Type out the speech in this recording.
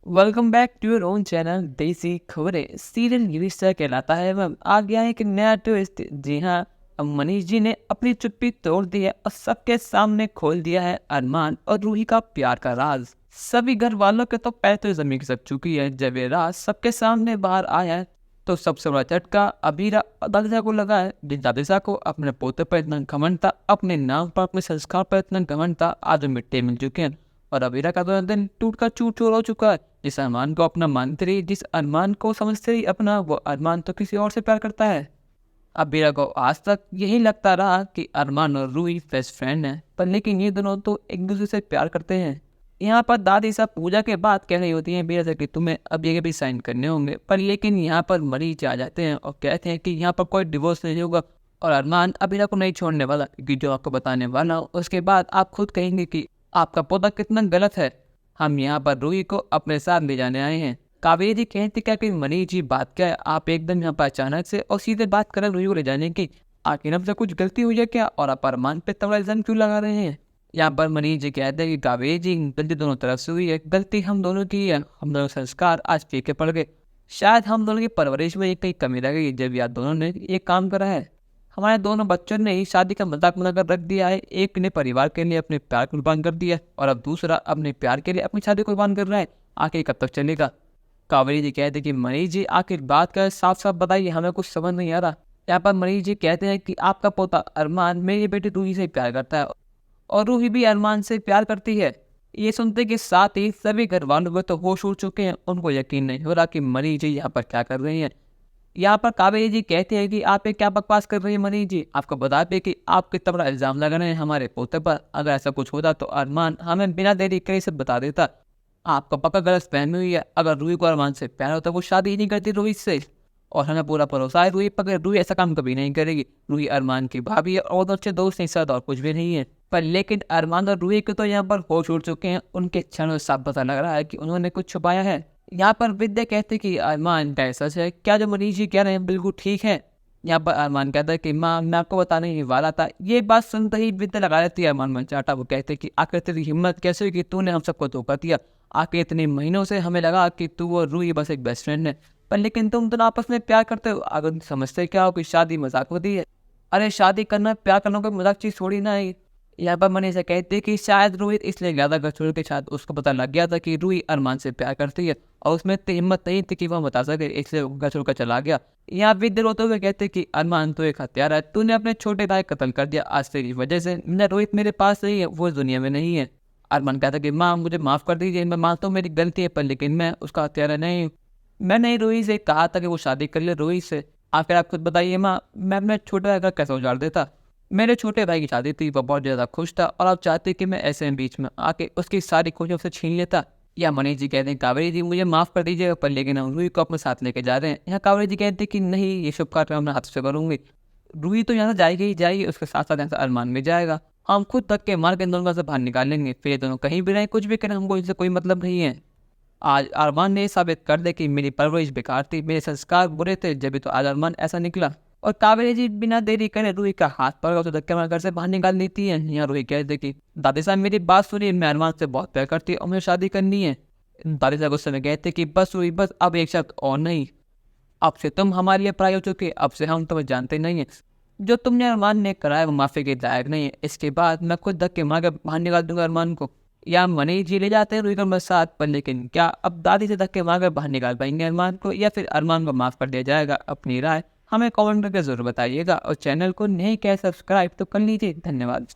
Welcome back to your own channel Desi Khabrein. Serial Girisha कहलाता है वह आ गया है एक नया ट्विस्ट। जी हाँ, अब मनीष जी ने अपनी चुप्पी तोड़ दी है और सबके सामने खोल दिया है अरमान और रूही का प्यार का राज। सभी घर वालों के तो पैर तो जमीन खिसक चुकी है। जब ये राज सबके सामने बाहर आया है तो सबसे बड़ा झटका अबीरा और दादिशा को लगा है। जिन दादिशा को अपने पोते पर इतना घमंड था, अपने नाम पर, अपने संस्कार पर इतना घमंड था, आज वो मिट्टी मिल चुके हैं और अबीरा का तो दिन टूट कर चूर चूर हो चुका है। जिस अरमान को अपना मानते रही, जिस अरमान को समझते रही अपना, वो अरमान तो किसी और से प्यार करता है। अबीरा को आज तक यही लगता रहा कि अरमान और रूही बेस्ट फ्रेंड हैं, पर लेकिन ये दोनों तो एक दूसरे से प्यार करते हैं। यहाँ पर दादी साहब पूजा के बाद कह रही होती हैं अबीरा से कि तुम्हें अब ये भी साइन करने होंगे, पर लेकिन यहाँ पर मरीज आ जाते हैं और कहते हैं कि यहाँ पर कोई डिवोर्स नहीं होगा और अरमान अबीरा को नहीं छोड़ने वाला, क्योंकि जो आपको बताने वाला हूँ उसके बाद आप खुद कहेंगे कि आपका पौधा कितना गलत है। हम यहाँ पर रूही को अपने साथ ले जाने आए हैं। कावेरी जी कहती क्या कि मनीष जी बात क्या है, आप एकदम यहाँ पर अचानक से और सीधे बात कर रूही को ले जाने की। आखिर हमसे कुछ गलती हुई है क्या और आप अरमान पे तगड़ा इल्जाम क्यों लगा रहे हैं। यहाँ पर मनीष जी कहते हैं कि कावेरी जी गलती दोनों तरफ से हुई है, गलती हम दोनों की है। हम दोनों संस्कार आज फीके पड़ गए। शायद हम दोनों की परवरिश में एक कहीं कमी रह गई जब यार दोनों ने ये काम करा है। हमारे दोनों बच्चों ने ही शादी का मजाक बनाकर रख दिया है। एक ने परिवार के लिए अपने प्यार कुर्बान कर दिया और अब दूसरा अपने प्यार के लिए अपनी शादी कुर्बान कर रहा है। आखिर कब तक चलेगा। कावेरी जी कहते कि मनीष जी आखिर बात कर साफ साफ बताइए, हमें कुछ समझ नहीं आ रहा। यहाँ पर मनीष जी कहते हैं कि आपका पोता अरमान मेरी बेटी रूही से प्यार करता है और रूही भी अरमान से प्यार करती है। ये सुनते के साथ ही सभी घर वालों को तो होश उड़ चुके हैं। उनको यकीन नहीं हो रहा कि मनीष जी यहाँ पर क्या कर रही हैं। यहाँ पर कावेरी जी कहते हैं कि आप ये क्या बकवास कर रही है मनीष जी, आपको बताते कि आप कितना बड़ा इल्जाम लगा रहे हैं हमारे पोते पर। अगर ऐसा कुछ होता तो अरमान हमें बिना देरी करे से बता देता। आपको पक्का गलत फहमी हुई है। अगर रूही को अरमान से प्यार होता वो शादी ही नहीं करती रूही से, और हमें पूरा भरोसा है रूही पर। रूही ऐसा काम कभी नहीं करेगी। रूही अरमान की भाभी है और अच्छे दोस्त नहीं, साथ और कुछ भी नहीं है। पर लेकिन अरमान और रूही के तो यहाँ पर होश उड़ चुके हैं। उनके क्षणों साफ पता लग रहा है कि उन्होंने कुछ छुपाया है। यहाँ पर विद्या कहते कि अरमान क्या सच है, क्या जो मनीष जी कह रहे हैं बिल्कुल ठीक है। यहाँ पर अरमान कहता है कि माँ मैं आपको बताने ही वाला था। ये बात सुनते ही विद्या लगा लेती है अरमान मन चाटा। वो कहते कि आखिर तेरी हिम्मत कैसे हुई कि तूने हम सबको धोखा दिया। आखिर इतने महीनों से हमें लगा कि तू और रूही बस एक बेस्ट फ्रेंड है, पर लेकिन तुम दोनों आपस में प्यार करते हो। अगर समझते क्या हो कि शादी मजाक होती है। अरे शादी करना प्यार करना कोई मजाक चीज थोड़ी ना है। यहाँ पर मनीषा कहती है कि शायद रोहित इसलिए ज्यादा घर छोड़ के, शायद उसको पता लग गया था कि रूही अरमान से प्यार करती है और उसमें इतनी हिम्मत नहीं थी कि वह बता सके, इसलिए घर छोड़ कर चला गया। यहाँ विद्या रोते हुए कहते कि अरमान तो एक हत्यारा है, तूने अपने छोटे भाई कत्ल कर दिया। आज तेरी वजह से न रोहित मेरे पास नहीं है, वो इस दुनिया में नहीं है। अरमान कहता कि माँ मुझे माफ कर दीजिए, मैं मानता हूँ मेरी गलती है, पर लेकिन मैं उसका हत्यारा नहीं हूँ। मैंने रूही से कहा था कि वो शादी कर ले रोहित से। आखिर आप खुद बताइए माँ, मैं अपने छोटे भाई का कैसे उजाड़ देता। मेरे छोटे भाई की शादी थी, वो बहुत ज़्यादा खुश था और आप चाहते कि मैं ऐसे में बीच में आके उसकी सारी खुशियों से छीन लेता। या मनीष जी कहते हैं कावेरी जी मुझे माफ़ कर दीजिएगा, पर लेकिन हम रूही को अपने साथ लेके जा रहे हैं। यहाँ कावेरी जी कहते हैं कि नहीं, ये शुभ कार्य मैं हाथ से करूँगी। रूही तो यहाँ से जाएगी ही जाएगी, उसके साथ साथ यहाँ से अरमान भी जाएगा। हम खुद धक्के मार के इन दोनों को से बाहर निकालेंगे, फिर ये दोनों कहीं भी रहें कुछ भी करें, हमको इनसे कोई मतलब नहीं है। आज अरमान ने साबित कर दे कि मेरी परवरिश बेकार थी, मेरे संस्कार बुरे थे, जब तो आज अरमान ऐसा निकला। और कावेरी जी बिना देरी करे रूही का हाथ पकड़ तो धक्के मार घर से बाहर निकाल देती है। यहाँ रूही कहती कि दादी साहब मेरी बात सुनिए, मैं अरमान से बहुत प्यार करती हूँ और मुझे शादी करनी है। दादी साहब गुस्से में कहते कि बस रूही बस, अब एक शब्द और नहीं। अब से तुम हमारे लिए पराई हो चुके, अब से हम तुम्हें जानते नहीं है। जो तुमने अरमान ने कराया वो माफी के लायक नहीं है। इसके बाद मैं खुद धक्के मार के बाहर निकाल दूंगा अरमान को। या मनीष जी ले जाते हैं रूही को साथ, पर लेकिन क्या अब दादी से धक्के मार कर बाहर निकाल पाएंगे अरमान को, या फिर अरमान को माफ कर दिया जाएगा। अपनी राय हमें कमेंट करके जरूर बताइएगा और चैनल को नहीं किया सब्सक्राइब तो कर लीजिए। धन्यवाद।